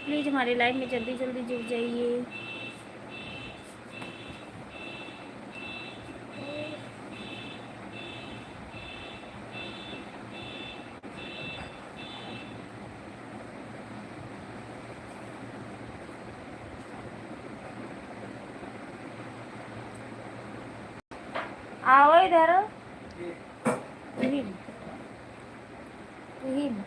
Please हमारे live में जल्दी जल्दी जुड़ जाइए। आओ इधर। तुहिन तुहिन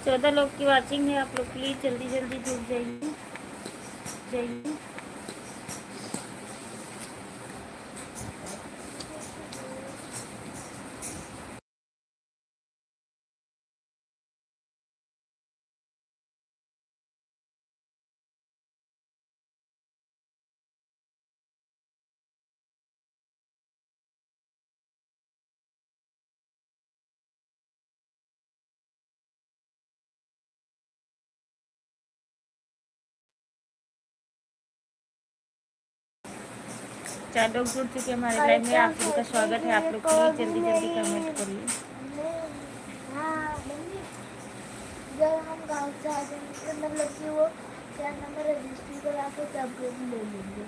चौदह लोग की वाचिंग है। आप लोग प्लीज़ जल्दी जल्दी जुड़ जाइए जाइए। चार लोग जुड़ चुके हैं हमारे लाइव में। आप लोग का स्वागत है। आप लोग प्लीज़ जल्दी जल्दी कमेंट करिए। जब हम गाँव से आ जाएंगे मतलब कि वो क्या नंबर रजिस्ट्री करा के तब ले लेंगे।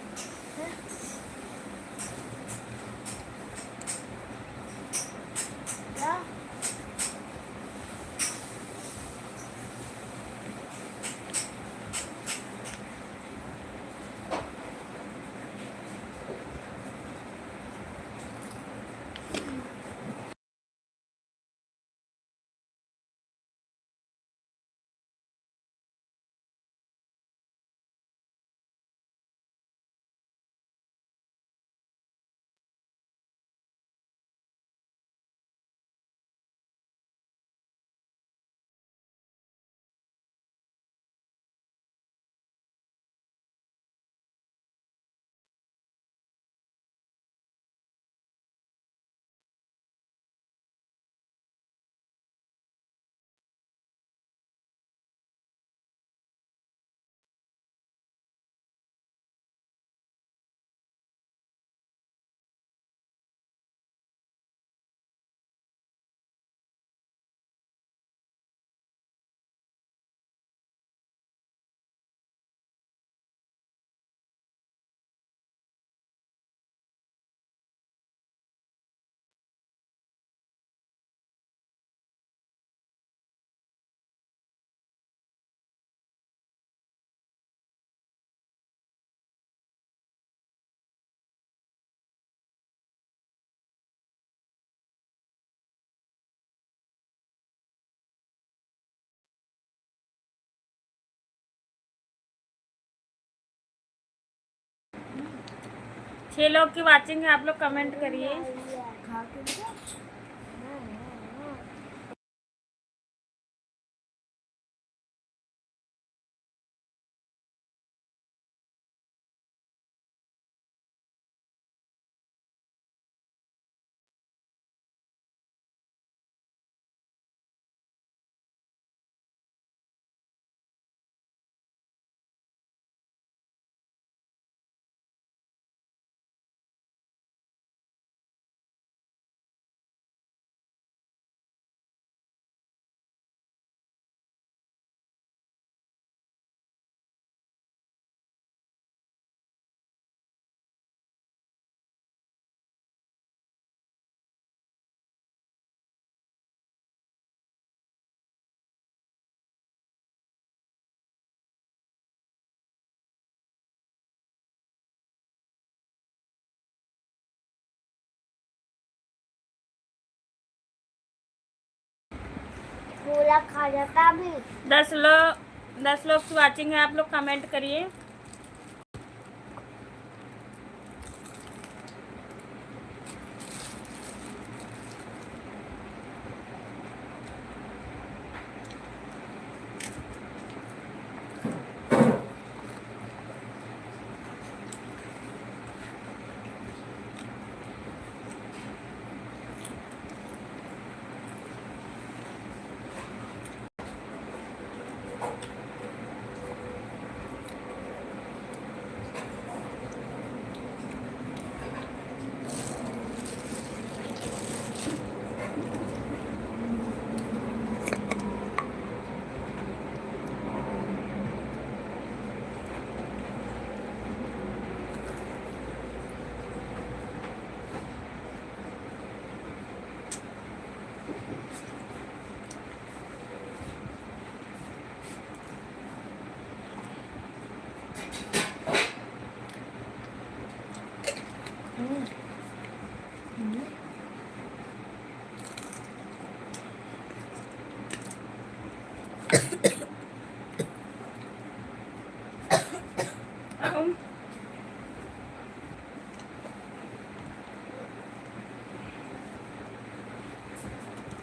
6 लोग की वाचिंग है, आप लोग कमेंट करिए। खा के देखो। पूरा खा जाता अभी। 10 लोग की वाचिंग है, आप लोग कमेंट करिए।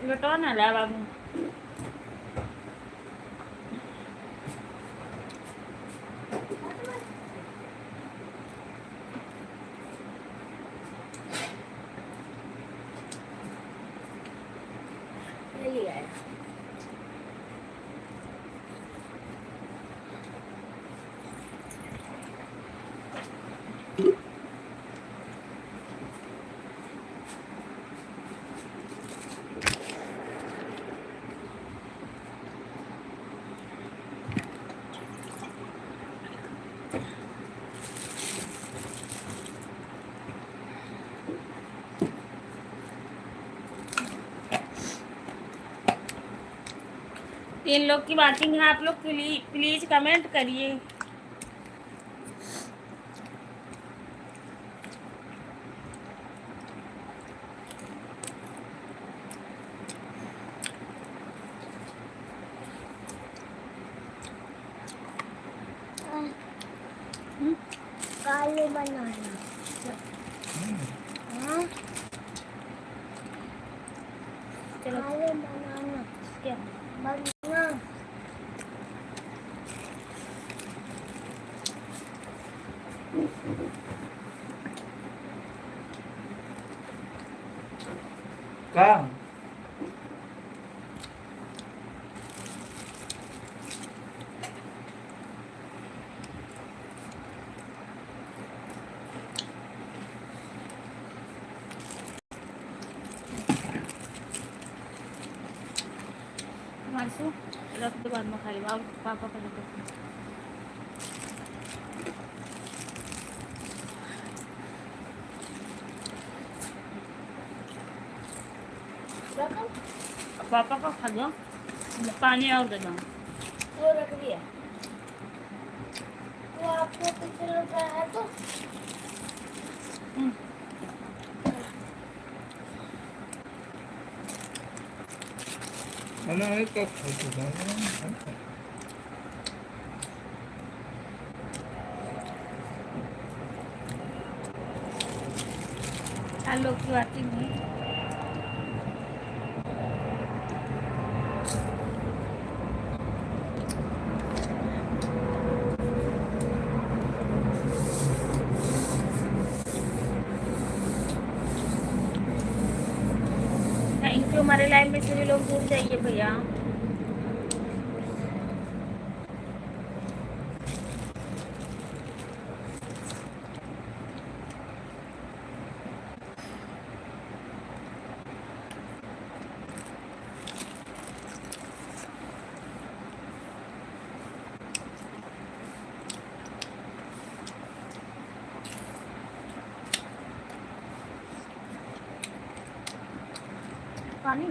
Luto na lang. तीन लोग की वाचिंग है, आप लोग प्लीज कमेंट करिए। काले बनाना। हाँ? चलो काले बनाना। क्या बनाना। का मारसू रख दो, बाद में खाली आओ पापा का रख दो। रखो। पापा का खा दो, पानी और दे दो। वो रख दिया। वो आपको पीछे लगा है तो मैंने एक कप खाया था। लोग की वाचिंग है। थैंक यू, हमारे लाइव में से भी लोग जुड़ जाइए भैया। पानी